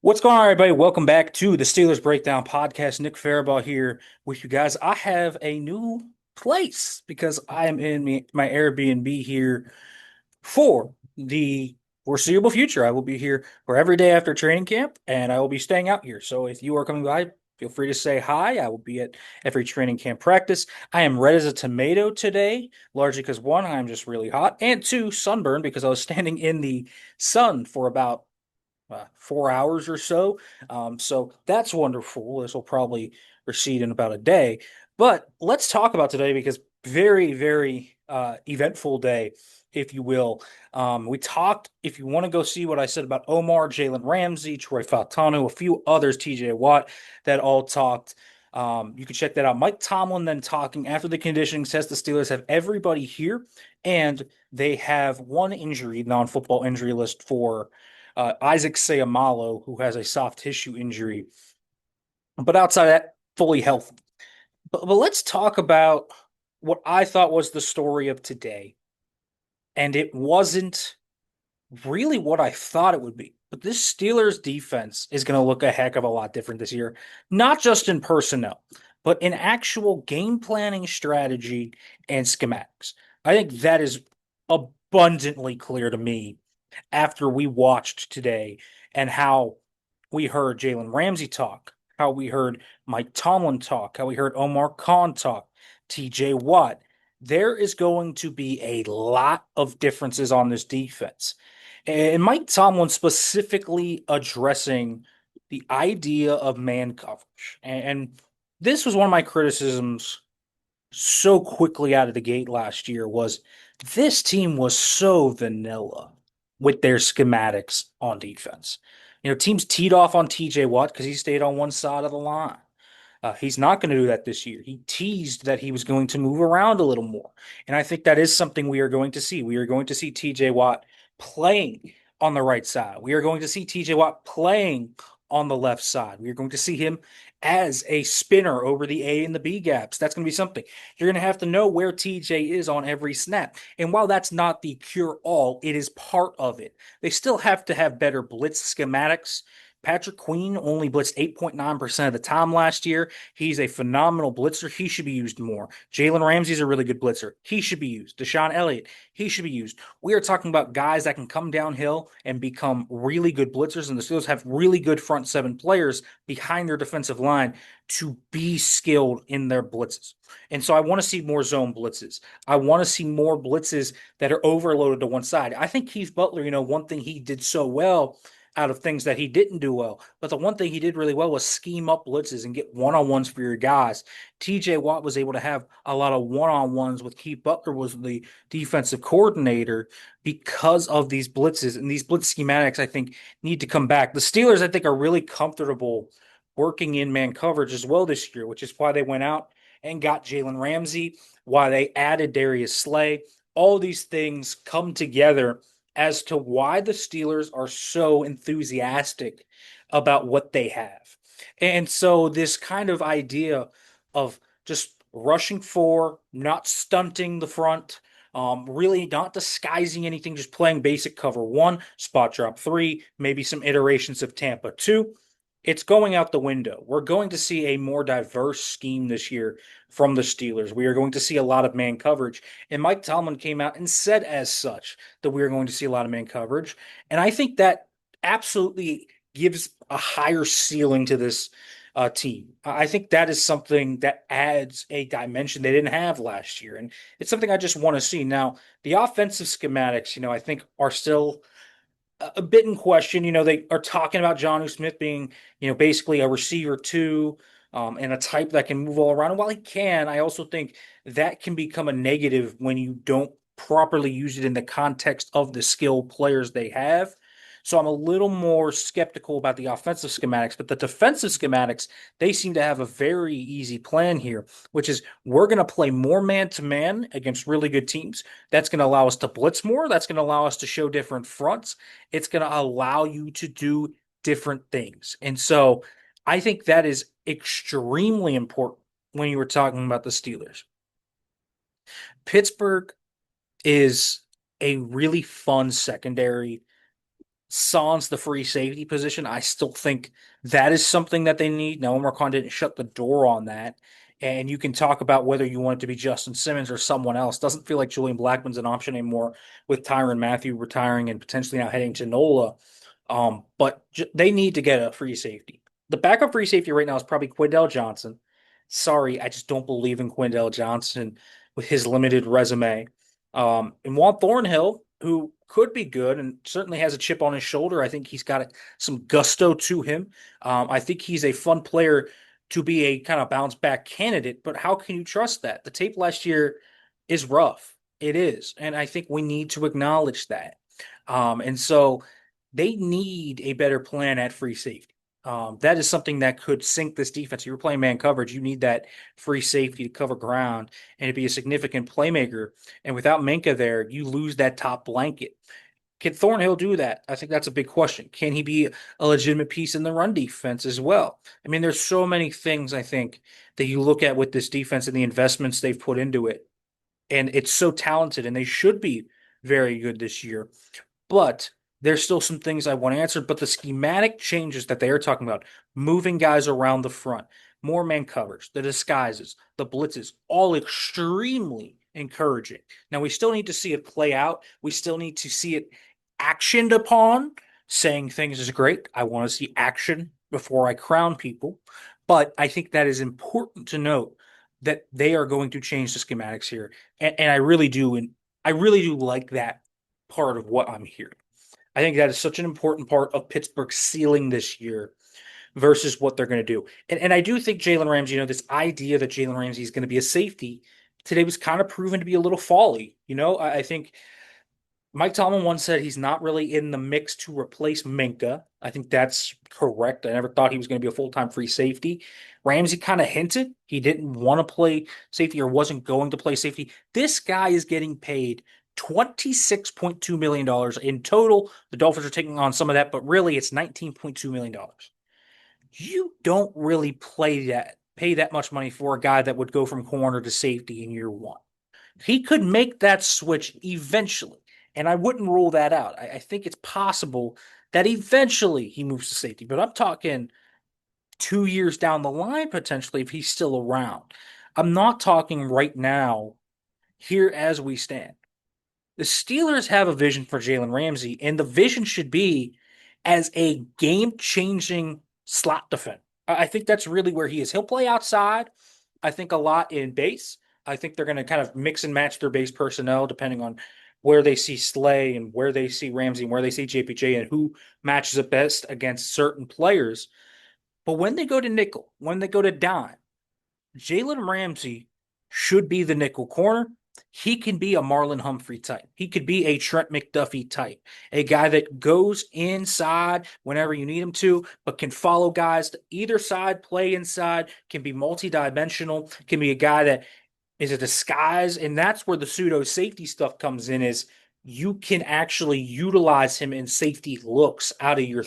What's going on, everybody? Welcome back to the Steelers Breakdown Podcast. Nick Farabaugh here with you guys. I have a new place because I am in my Airbnb here for the foreseeable future. I will be here for every day after training camp, and I will be staying out here. So if you are coming by, feel free to say hi. I will be at every training camp practice. I am red as a tomato today, largely because one, I'm just really hot, and two, sunburned because I was standing in the sun for about 4 hours or so. So that's wonderful. This will probably recede in about a day. But let's talk about today because very, very eventful day, if you will. We talked, if you want to go see what I said about Omar, Jaylen Ramsey, Troy Faltano, a few others, TJ Watt, that all talked. You can check that out. Mike Tomlin then talking after the conditioning says the Steelers have everybody here and they have one injury, non-football injury list for Isaac Seumalo, who has a soft tissue injury, but outside of that, fully healthy. But let's talk about what I thought was the story of today. And it wasn't really what I thought it would be. But this Steelers defense is going to look a heck of a lot different this year, not just in personnel, but in actual game planning strategy and schematics. I think that is abundantly clear to me after we watched today and how we heard Jaylen Ramsey talk, how we heard Mike Tomlin talk, how we heard Omar Khan talk, TJ Watt. There is going to be a lot of differences on this defense. And Mike Tomlin specifically addressing the idea of man coverage. And this was one of my criticisms so quickly out of the gate last year was this team was so vanilla with their schematics on defense. Teams teed off on TJ Watt because he stayed on one side of the line. He's not going to do that this year. He teased that he was going to move around a little more. And I think that is something we are going to see. We are going to see TJ Watt playing on the right side. We are going to see TJ Watt playing on the left side. We are going to see him as a spinner over the A and the B gaps. That's going to be something. You're going to have to know where TJ is on every snap. And while that's not the cure all, it is part of it. They still have to have better blitz schematics. Patrick Queen only blitzed 8.9% of the time last year. He's a phenomenal blitzer. He should be used more. Jaylen Ramsey's a really good blitzer. He should be used. Deshaun Elliott, he should be used. We are talking about guys that can come downhill and become really good blitzers, and the Steelers have really good front seven players behind their defensive line to be skilled in their blitzes. And so I want to see more zone blitzes. I want to see more blitzes that are overloaded to one side. I think Keith Butler, one thing he did so well out of things that he didn't do well. But the one thing he did really well was scheme up blitzes and get one-on-ones for your guys. TJ Watt was able to have a lot of one-on-ones with Keith Butler was the defensive coordinator because of these blitzes. And these blitz schematics, I think, need to come back. The Steelers, I think, are really comfortable working in man coverage as well this year, which is why they went out and got Jaylen Ramsey, why they added Darius Slay. All these things come together as to why the Steelers are so enthusiastic about what they have. And so, this kind of idea of just rushing for, not stunting the front, really not disguising anything, just playing basic cover one, spot drop three, maybe some iterations of Tampa two. It's going out the window. We're going to see a more diverse scheme this year from the Steelers. We are going to see a lot of man coverage. And Mike Tomlin came out and said as such that we are going to see a lot of man coverage. And I think that absolutely gives a higher ceiling to this team. I think that is something that adds a dimension they didn't have last year. And it's something I just want to see. Now, the offensive schematics, I think are still a bit in question. They are talking about Jonnu Smith being, basically a receiver too, and a type that can move all around. And while he can, I also think that can become a negative when you don't properly use it in the context of the skill players they have. So I'm a little more skeptical about the offensive schematics, but the defensive schematics, they seem to have a very easy plan here, which is we're going to play more man to man against really good teams. That's going to allow us to blitz more. That's going to allow us to show different fronts. It's going to allow you to do different things. And so I think that is extremely important when you were talking about the Steelers. Pittsburgh is a really fun secondary sans the free safety position, I still think that is something that they need. Now, Omar Khan didn't shut the door on that. And you can talk about whether you want it to be Justin Simmons or someone else. Doesn't feel like Julian Blackmon's an option anymore with Tyrann Mathieu retiring and potentially now heading to NOLA. But they need to get a free safety. The backup free safety right now is probably Quindell Johnson. Sorry, I just don't believe in Quindell Johnson with his limited resume. And Juan Thornhill, who could be good and certainly has a chip on his shoulder. I think he's got some gusto to him. I think he's a fun player to be a kind of bounce back candidate, but how can you trust that? The tape last year is rough. It is. And I think we need to acknowledge that. And so they need a better plan at free safety. That is something that could sink this defense. If you're playing man coverage, you need that free safety to cover ground and to be a significant playmaker. And without Minka there, you lose that top blanket. Can Thornhill do that? I think that's a big question. Can he be a legitimate piece in the run defense as well? I mean, there's so many things I think that you look at with this defense and the investments they've put into it. And it's so talented, and they should be very good this year. But there's still some things I want answered. But the schematic changes that they are talking about, moving guys around the front, more man coverage, the disguises, the blitzes, all extremely encouraging. Now, we still need to see it play out. We still need to see it actioned upon. Saying things is great. I want to see action before I crown people. But I think that is important to note that they are going to change the schematics here. And I really do. And I really do like that part of what I'm hearing. I think that is such an important part of Pittsburgh's ceiling this year versus what they're going to do. And I do think Jaylen Ramsey, this idea that Jaylen Ramsey is going to be a safety today was kind of proven to be a little folly. I think Mike Tomlin once said he's not really in the mix to replace Minka. I think that's correct. I never thought he was going to be a full-time free safety. Ramsey kind of hinted he didn't want to play safety or wasn't going to play safety. This guy is getting paid $26.2 million dollars in total. The Dolphins are taking on some of that, but really it's $19.2 million dollars. You don't really pay that much money for a guy that would go from corner to safety in year one. He could make that switch eventually, and I wouldn't rule that out. I think it's possible that eventually he moves to safety, but I'm talking 2 years down the line potentially if he's still around. I'm not talking right now, here as we stand. The Steelers have a vision for Jaylen Ramsey, and the vision should be as a game changing slot defender. I think that's really where he is. He'll play outside, I think, a lot in base. I think they're going to kind of mix and match their base personnel depending on where they see Slay and where they see Ramsey and where they see JPJ and who matches it best against certain players. But when they go to nickel, when they go to dime, Jaylen Ramsey should be the nickel corner. He can be a Marlon Humphrey type. He could be a Trent McDuffie type, a guy that goes inside whenever you need him to, but can follow guys to either side, play inside, can be multi-dimensional, can be a guy that is a disguise. And that's where the pseudo safety stuff comes in is you can actually utilize him in safety looks out of your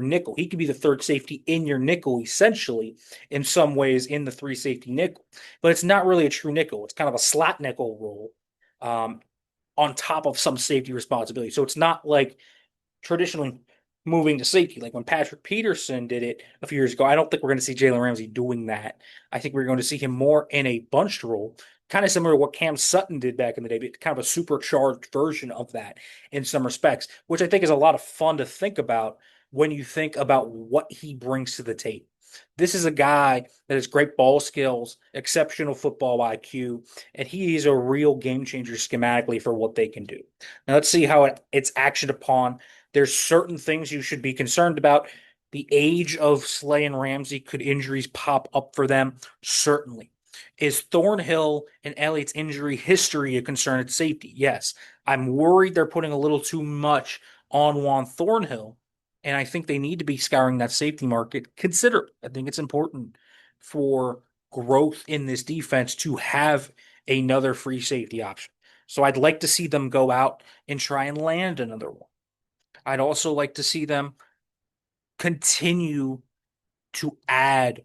nickel. He could be the third safety in your nickel, essentially, in some ways, in the three safety nickel. But it's not really a true nickel. It's kind of a slot nickel role um, on top of some safety responsibility. So it's not like traditionally moving to safety. Like when Patrick Peterson did it a few years ago, I don't think we're going to see Jaylen Ramsey doing that. I think we're going to see him more in a bunched role, kind of similar to what Cam Sutton did back in the day, but kind of a supercharged version of that in some respects, which I think is a lot of fun to think about when you think about what he brings to the table. This is a guy that has great ball skills, exceptional football IQ, and he is a real game changer schematically for what they can do. Now let's see how it's actioned upon. There's certain things you should be concerned about. The age of Slay and Ramsey, could injuries pop up for them? Certainly. Is Thornhill and Elliott's injury history a concern at safety? Yes. I'm worried they're putting a little too much on Juan Thornhill, and I think they need to be scouring that safety market considerably. I think it's important for growth in this defense to have another free safety option. So I'd like to see them go out and try and land another one. I'd also like to see them continue to add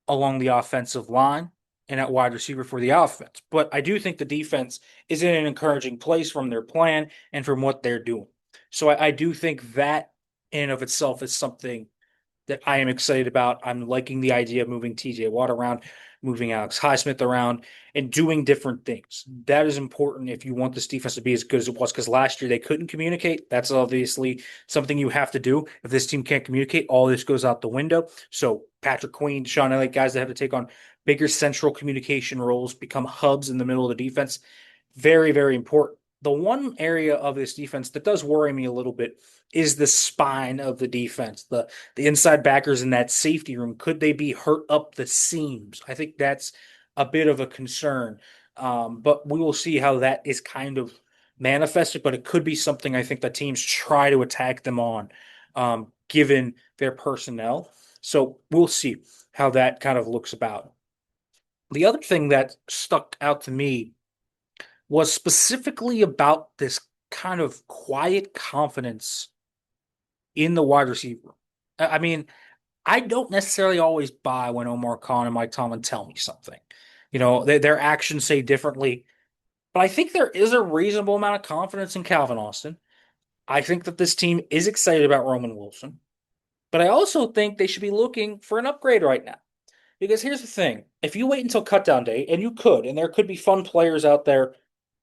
along the offensive line and at wide receiver for the offense. But I do think the defense is in an encouraging place from their plan and from what they're doing. So I do think that in and of itself is something that I am excited about. I'm liking the idea of moving TJ Watt around, moving Alex Highsmith around, and doing different things. That is important if you want this defense to be as good as it was, because last year they couldn't communicate. That's obviously something you have to do. If this team can't communicate, all this goes out the window. So Patrick Queen, Sean Elliott, guys that have to take on bigger central communication roles, become hubs in the middle of the defense. Very, very important. The one area of this defense that does worry me a little bit is the spine of the defense, the inside backers in that safety room. Could they be hurt up the seams? I think that's a bit of a concern. But we will see how that is kind of manifested. But it could be something I think the teams try to attack them on, given their personnel. So we'll see how that kind of looks about. The other thing that stuck out to me was specifically about this kind of quiet confidence in the wide receiver. I mean, I don't necessarily always buy when Omar Khan and Mike Tomlin tell me something. Their actions say differently, but I think there is a reasonable amount of confidence in Calvin Austin. I think that this team is excited about Roman Wilson, but I also think they should be looking for an upgrade right now. Because here's the thing, if you wait until cutdown day, and you could, and there could be fun players out there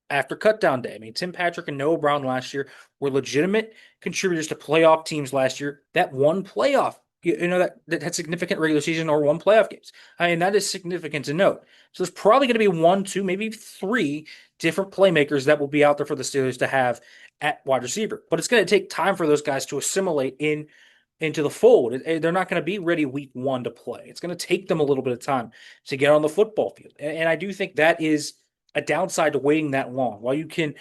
after cutdown day. I mean, Tim Patrick and Noah Brown last year were legitimate contributors to playoff teams last year that won playoff. That had significant regular season or won playoff games. I mean, that is significant to note. So there's probably going to be one, two, maybe three different playmakers that will be out there for the Steelers to have at wide receiver. But it's going to take time for those guys to assimilate into the fold. They're not going to be ready week one to play. It's going to take them a little bit of time to get on the football field. And I do think that is a downside to waiting that long. While you can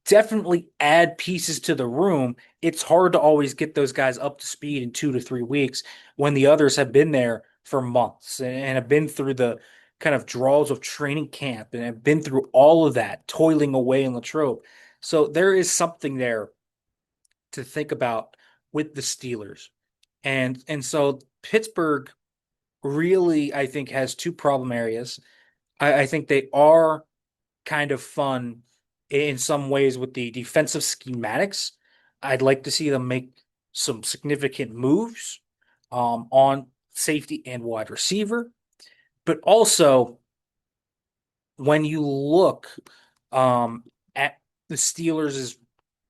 definitely add pieces to the room, it's hard to always get those guys up to speed in 2 to 3 weeks when the others have been there for months and have been through the kind of draws of training camp and have been through all of that, toiling away in Latrobe. So there is something there to think about with the Steelers. And so Pittsburgh really, I think, has two problem areas. I think they are kind of fun in some ways with the defensive schematics. I'd like to see them make some significant moves on safety and wide receiver. But also, when you look at the Steelers'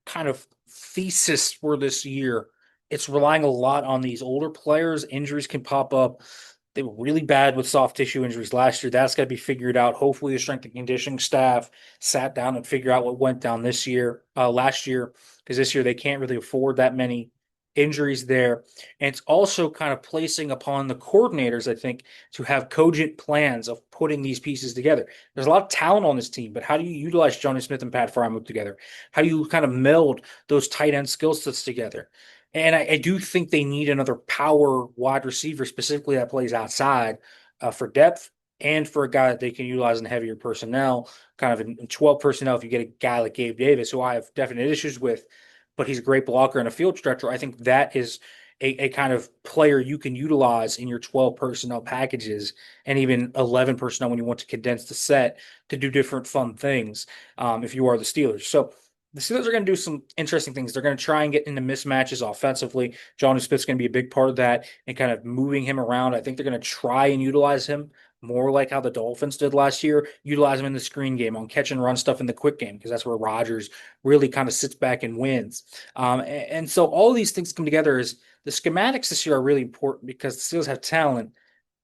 kind of thesis for this year, it's relying a lot on these older players. Injuries can pop up. They were really bad with soft tissue injuries last year. That's got to be figured out. Hopefully, the strength and conditioning staff sat down and figured out what went down last year, because this year they can't really afford that many injuries there. And it's also kind of placing upon the coordinators, I think, to have cogent plans of putting these pieces together. There's a lot of talent on this team, but how do you utilize Johnny Smith and Pat Frymuth together? How do you kind of meld those tight end skill sets together? And I do think they need another power wide receiver, specifically that plays outside for depth and for a guy that they can utilize in heavier personnel, kind of in 12 personnel. If you get a guy like Gabe Davis, who I have definite issues with, but he's a great blocker and a field stretcher, I think that is a kind of player you can utilize in your 12 personnel packages and even 11 personnel when you want to condense the set to do different fun things if you are the Steelers. So the Steelers are going to do some interesting things. They're going to try and get into mismatches offensively. Johnny Smith's going to be a big part of that and kind of moving him around. I think they're going to try and utilize him more like how the Dolphins did last year, utilize him in the screen game, on catch and run stuff in the quick game, because that's where Rodgers really kind of sits back and wins. And so all these things come together as the schematics this year are really important because the Steelers have talent,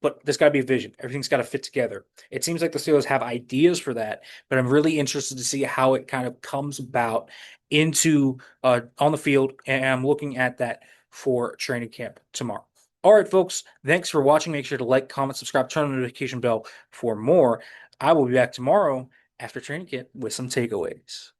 but there's got to be a vision. Everything's got to fit together. It seems like the Steelers have ideas for that, but I'm really interested to see how it kind of comes about into on the field, and I'm looking at that for training camp tomorrow. All right, folks, thanks for watching. Make sure to like, comment, subscribe, turn on the notification bell for more. I will be back tomorrow after training camp with some takeaways.